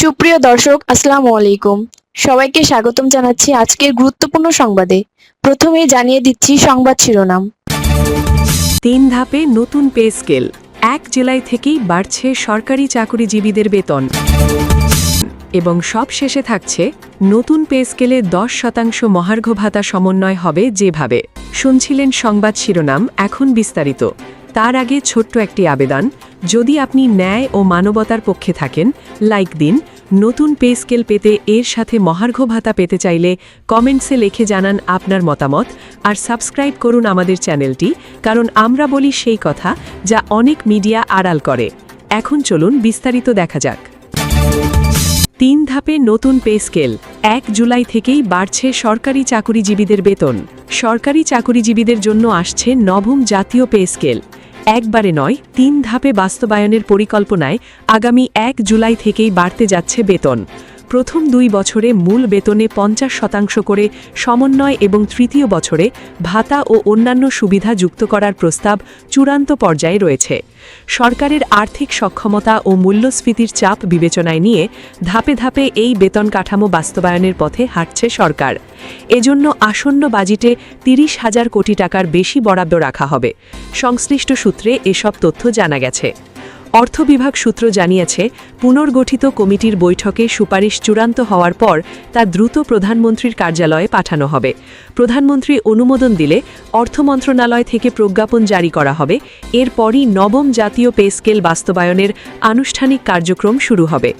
সুপ্রিয় দর্শক, আসসালামু আলাইকুম। সবাইকে স্বাগতম জানাচ্ছি আজকের গুরুত্বপূর্ণ সংবাদে। প্রথমেই জানিয়ে দিচ্ছি সংবাদ শিরোনাম। ৩ ধাপে নতুন পে স্কেল, ১ জুলাই থেকেই বাড়ছে সরকারি চাকুরিজীবীদের বেতন। এবং সব শেষে থাকছে নতুন পে স্কেলে ১০% মহার্ঘ ভাতা সমন্বয় হবে যেভাবে। শুনছিলেন সংবাদ শিরোনাম, এখন বিস্তারিত। তার আগে ছোট্ট একটি আবেদন, যদি আপনি ন্যায় ও মানবতার পক্ষে থাকেন, লাইক দিন। নতুন পে স্কেল পেতে এর সাথে মহার্ঘ ভাতা পেতে চাইলে কমেন্টসে লিখে জানান আপনার মতামত, আর সাবস্ক্রাইব করুন আমাদের চ্যানেলটি, কারণ আমরা বলি সেই কথা যা অনেক মিডিয়া আড়াল করে। এখন চলুন বিস্তারিত দেখা যাক। ৩ ধাপে নতুন পে স্কেল, ১ জুলাই থেকেই বাড়ছে সরকারি চাকুরিজীবীদের বেতন। সরকারি চাকুরিজীবীদের জন্য আসছে নবম জাতীয় পে স্কেল। একবারে নয়, ৩ ধাপে বাস্তবায়নের পরিকল্পনায় আগামী ১ জুলাই থেকেই বাড়তে যাচ্ছে বেতন। প্রথম ২ বছরে মূল বেতনে ৫০% করে সমন্বয় এবং তৃতীয় বছরে ভাতা ও অন্যান্য সুবিধা যুক্ত করার প্রস্তাব চূড়ান্ত পর্যায়ে রয়েছে। সরকারের আর্থিক সক্ষমতা ও মূল্যস্ফীতির চাপ বিবেচনায় নিয়ে ধাপে ধাপে এই বেতন কাঠামো বাস্তবায়নের পথে হাঁটছে সরকার। এজন্য আসন্ন বাজেটে ৩০,০০০ কোটি টাকার বেশি বরাদ্দ রাখা হবে। সংশ্লিষ্ট সূত্রে এসব তথ্য জানা গেছে। অর্থ বিভাগ সূত্র জানিয়েছে, পুনর্গঠিত কমিটির বৈঠকে সুপারিশ চূড়ান্ত হওয়ার পর তা দ্রুত প্রধানমন্ত্রীর কার্যালয়ে পাঠানো হবে। প্রধানমন্ত্রী অনুমোদন দিলে অর্থ মন্ত্রণালয় থেকে প্রজ্ঞাপন জারি করা হবে। এরপরই নবম জাতীয় পে স্কেল বাস্তবায়নের আনুষ্ঠানিক কার্যক্রম শুরু হবে।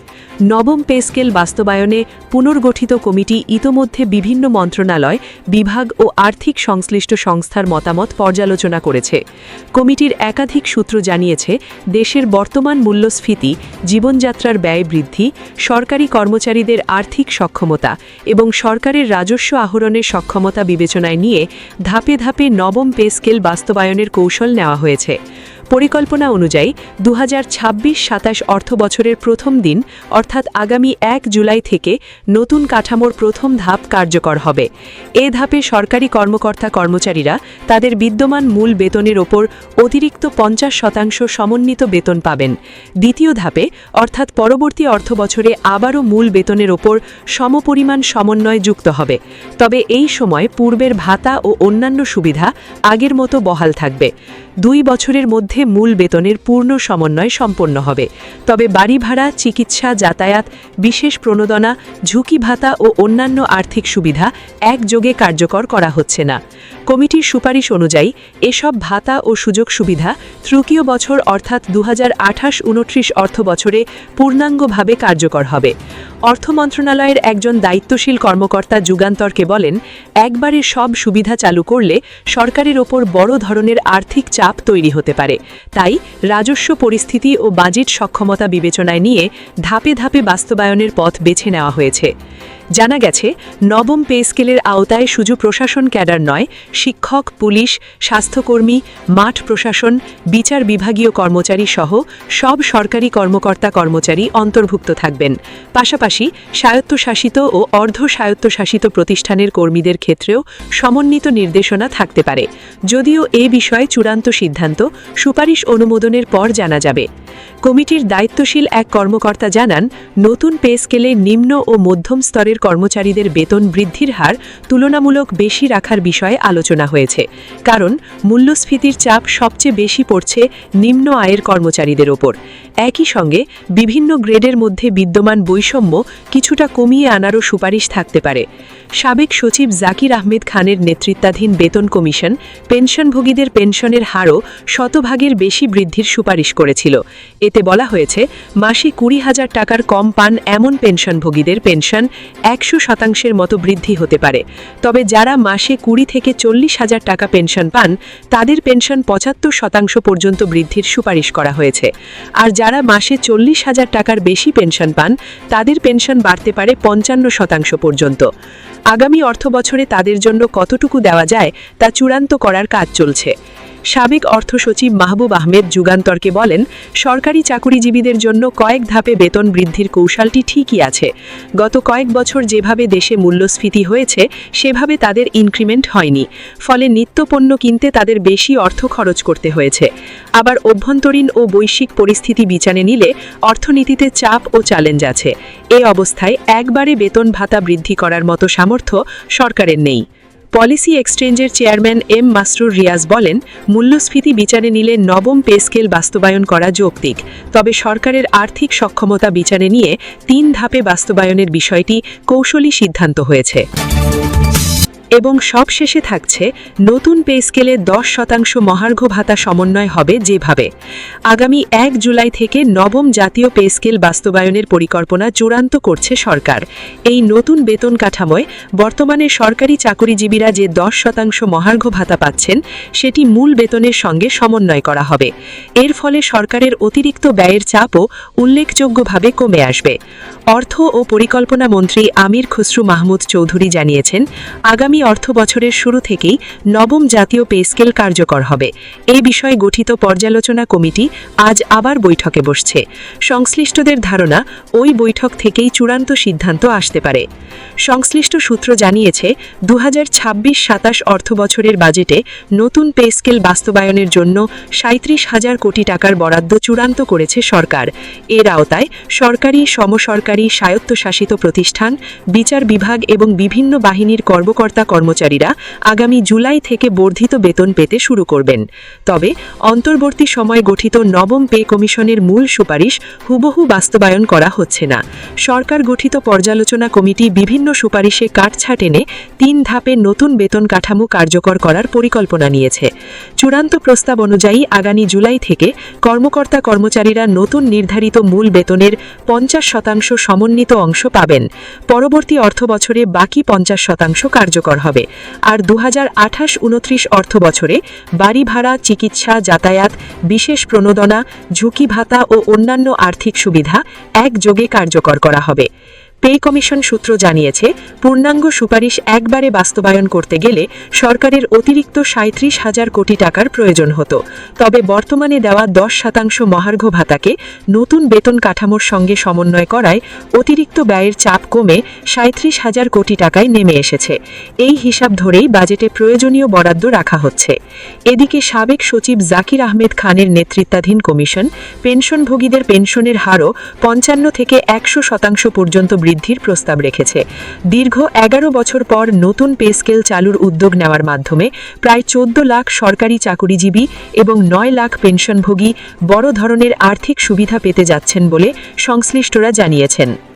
নবম পে স্কেল বাস্তবায়নে পুনর্গঠিত কমিটি ইতোমধ্যে বিভিন্ন মন্ত্রণালয়, বিভাগ ও আর্থিক সংশ্লিষ্ট সংস্থার মতামত পর্যালোচনা করেছে। কমিটির একাধিক সূত্র জানিয়েছে, দেশের বর্তমান মূল্যস্ফীতি, জীবনযাত্রার ব্যয় বৃদ্ধি, সরকারি কর্মচারীদের আর্থিক সক্ষমতা এবং সরকারের রাজস্ব আহরণের সক্ষমতা বিবেচনায় নিয়ে ধাপে ধাপে নবম পে স্কেল বাস্তবায়নের কৌশল নেওয়া হয়েছে। পরিকল্পনা অনুযায়ী ২০২৬-২৭ অর্থবছরের প্রথম দিন অর্থাৎ আগামী ১ জুলাই থেকে নতুন কাঠামোর প্রথম ধাপ কার্যকর হবে। এ ধাপে সরকারি কর্মকর্তা কর্মচারীরা তাদের বিদ্যমান মূল বেতনের ওপর অতিরিক্ত ৫০% সমন্বিত বেতন পাবেন। দ্বিতীয় ধাপে অর্থাৎ পরবর্তী অর্থবছরে আবারও মূল বেতনের ওপর সমপরিমাণ সমন্বয় যুক্ত হবে। তবে এই সময় পূর্বের ভাতা ও অন্যান্য সুবিধা আগের মতো বহাল থাকবে। ২ বছরের মধ্যে মূল বেতনের পূর্ণ সমন্বয় সম্পন্ন হবে। তবে বাড়ি ভাড়া, চিকিৎসা, যাতায়াত, বিশেষ প্রণোদনা, ঝুঁকি ভাতা ও অন্যান্য আর্থিক সুবিধা একযোগে কার্যকর করা হচ্ছে না। কমিটির সুপারিশ অনুযায়ী এসব ভাতা ও সুযোগ সুবিধা তৃতীয় বছর অর্থাৎ ২০২৮-২৯ অর্থবছরে পূর্ণাঙ্গভাবে কার্যকর হবে। অর্থ মন্ত্রণালয়ের একজন দায়িত্বশীল কর্মকর্তা যুগান্তরকে বলেন, একবারে সব সুবিধা চালু করলে সরকারের ওপর বড় ধরনের আর্থিক চাপ তৈরি হতে পারে। তাই রাজস্ব পরিস্থিতি ও বাজেট সক্ষমতা বিবেচনায় নিয়ে ধাপে ধাপে বাস্তবায়নের পথ বেছে নেওয়া হয়েছে। জানা গেছে, নবম পে স্কেলের আওতায় শুধু প্রশাসন ক্যাডার নয়, শিক্ষক, পুলিশ, স্বাস্থ্যকর্মী, মাঠ প্রশাসন, বিচার বিভাগীয় কর্মচারী সহ সব সরকারি কর্মকর্তা কর্মচারী অন্তর্ভুক্ত থাকবেন। পাশাপাশি স্বায়ত্তশাসিত ও অর্ধ স্বায়ত্তশাসিত প্রতিষ্ঠানের কর্মীদের ক্ষেত্রেও সমন্বিত নির্দেশনা থাকতে পারে। যদিও এ বিষয়ে চূড়ান্ত সিদ্ধান্ত সুপারিশ অনুমোদনের পর জানা যাবে। কমিটির দায়িত্বশীল এক কর্মকর্তা জানান, নতুন পে স্কেলে নিম্ন ও মধ্যম স্তরের কর্মচারীদের বেতন বৃদ্ধির হার তুলনামূলক বেশি রাখার বিষয়ে আলোচনা হয়েছে। কারণ মূল্যস্ফীতির চাপ সবচেয়ে বেশি পড়ছে নিম্ন আয়ের কর্মচারীদের ওপর। একই সঙ্গে বিভিন্ন গ্রেডের মধ্যে বিদ্যমান বৈষম্য কিছুটা কমিয়ে আনারও সুপারিশ থাকতে পারে। সাবেক সচিব জাকির আহমেদ খানের নেতৃত্বাধীন বেতন কমিশন পেনশনভোগীদের পেনশনের হারও শতভাগের বেশি বৃদ্ধির সুপারিশ করেছিল। এতে বলা হয়েছে, মাসে ২০,০০০ টাকার কম পান এমন পেনশনভোগীদের পেনশন ১০০% মতো বৃদ্ধি হতে পারে। তবে যারা মাসে ২০ থেকে ৪০,০০০ টাকা পেনশন পান, তাদের পেনশন ৭৫% পর্যন্ত বৃদ্ধির সুপারিশ করা হয়েছে। আর যারা মাসে ৪০,০০০ টাকার বেশি পেনশন পান, তাদের পেনশন বাড়তে পারে ৫৫% পর্যন্ত। আগামী অর্থবছরে তাদের জন্য কতটুকু দেওয়া যায় তা চূড়ান্ত করার কাজ চলছে। সাবেক অর্থ সচিব মাহবুব আহমেদ যুগান্তরকে বলেন, সরকারি চাকুরিজীবীদের জন্য কয়েক ধাপে বেতন বৃদ্ধির কৌশলটি ঠিকই আছে। গত কয়েক বছর যেভাবে দেশে মূল্যস্ফীতি হয়েছে সেভাবে তাদের ইনক্রিমেন্ট হয়নি, ফলে নিত্যপণ্য কিনতে তাদের বেশি অর্থ খরচ করতে হয়েছে। আবার অভ্যন্তরীণ ও বৈশ্বিক পরিস্থিতি বিচারে নিলে অর্থনীতিতে চাপ ও চ্যালেঞ্জ আছে। এ অবস্থায় একবারে বেতন ভাতা বৃদ্ধি করার মতো সামর্থ্য সরকারের নেই। পলিসি এক্সচেঞ্জের চেয়ারম্যান এম মাসরুর রিয়াজ বলেন, মূল্যস্ফীতি বিচারে নিলে নবম পে স্কেল বাস্তবায়ন করা যৌক্তিক, তবে সরকারের আর্থিক সক্ষমতা বিচারে নিয়ে 3 ধাপে বাস্তবায়নের বিষয়টি কৌশলী সিদ্ধান্ত হয়েছে। এবং সবশেষে থাকছে নতুন পে স্কেলে 10% মহার্ঘ ভাতা সমন্বয় হবে যেভাবে আগামী 1 জুলাই থেকে নবম জাতীয় পে স্কেল বাস্তবায়নের পরিকল্পনা চূড়ান্ত করছে সরকার। এই নতুন বেতন কাঠামোয় বর্তমানে সরকারি চাকুরিজীবীরা যে 10% মহার্ঘ ভাতা পাচ্ছেন সেটি মূল বেতনের সঙ্গে সমন্বয় করা হবে। এর ফলে সরকারের অতিরিক্ত ব্যয়ের চাপও উল্লেখযোগ্যভাবে কমে আসবে। অর্থ ও পরিকল্পনা মন্ত্রী আমির খুসরু মাহমুদ চৌধুরী জানিয়েছেন, আগামী অর্থ বছরের শুরু থেকেই নবম জাতীয় পে স্কেল কার্যকর হবে। এই বিষয়ে গঠিত পর্যালোচনা কমিটি আজ আবার বৈঠকে বসছে। সংশ্লিষ্টদের ধারণা, ওই বৈঠক থেকেই চূড়ান্ত সিদ্ধান্ত আসতে পারে। সংশ্লিষ্ট সূত্র জানিয়েছে, 2026-27 অর্থ বছরের বাজেটে নতুন পে স্কেল বাস্তবায়নের জন্য 37,000 কোটি টাকার বরাদ্দ চূড়ান্ত করেছে সরকার। এর আওতায় সরকারি, সমসরকারি, স্বায়ত্তশাসিত প্রতিষ্ঠান, বিচার বিভাগ এবং বিভিন্ন বাহিনীর কর্মচারীরা আগামী জুলাই থেকে বর্ধিত বেতন পেতে শুরু করবেন। তবে অন্তর্বর্তী সময় গঠিত নবম পে কমিশনের মূল সুপারিশ হুবহু বাস্তবায়ন করা হচ্ছে না। সরকার গঠিত পর্যালোচনা কমিটি বিভিন্ন সুপারিশে কাটছাঁট এনে 3 ধাপে নতুন বেতন কাঠামো কার্যকর করার পরিকল্পনা নিয়েছে। চূড়ান্ত প্রস্তাব অনুযায়ী আগামী জুলাই থেকে কর্মচারীরা নতুন নির্ধারিত মূল বেতনের 50% সমন্বিত অংশ পাবেন। পরবর্তী অর্থ বছরে বাকি 50% কার্যকর হবে। আর 2028-29 অর্থ বছরে বাড়ি ভাড়া, চিকিৎসা, যাতায়াত, বিশেষ প্রণোদনা, ঝুঁকি ভাতা ও অন্যান্য আর্থিক সুবিধা একযোগে কার্যকর করা হবে। পে কমিশন সূত্র জানিয়েছে, পূর্ণাঙ্গ সুপারিশ একবারে বাস্তবায়ন করতে গেলে সরকারের অতিরিক্ত 37,000 কোটি টাকার প্রয়োজন হতো। তবে বর্তমানে দেওয়া 10% মহার্ঘ ভাতাকে নতুন বেতন কাঠামোর সঙ্গে সমন্বয় করায় অতিরিক্ত ব্যয়ের চাপ কমে 37,000 কোটি টাকায় নেমে এসেছে। এই হিসাব ধরেই বাজেটে প্রয়োজনীয় বরাদ্দ রাখা হচ্ছে। এদিকে সাবেক সচিব জাকির আহমেদ খানের নেতৃত্বাধীন কমিশন পেনশনভোগীদের পেনশনের হারও 55 থেকে 100% পর্যন্ত বৃদ্ধির প্রস্তাব রেখেছে। দীর্ঘ 11 বছর পর নতুন পে স্কেল চালুর উদ্যোগ নেওয়ার মাধ্যমে প্রায় 14 লাখ সরকারি চাকুরিজীবী এবং 9 লাখ পেনশনভোগী বড় ধরনের আর্থিক সুবিধা পেতে যাচ্ছেন বলে সংশ্লিষ্টরা জানিয়েছেন।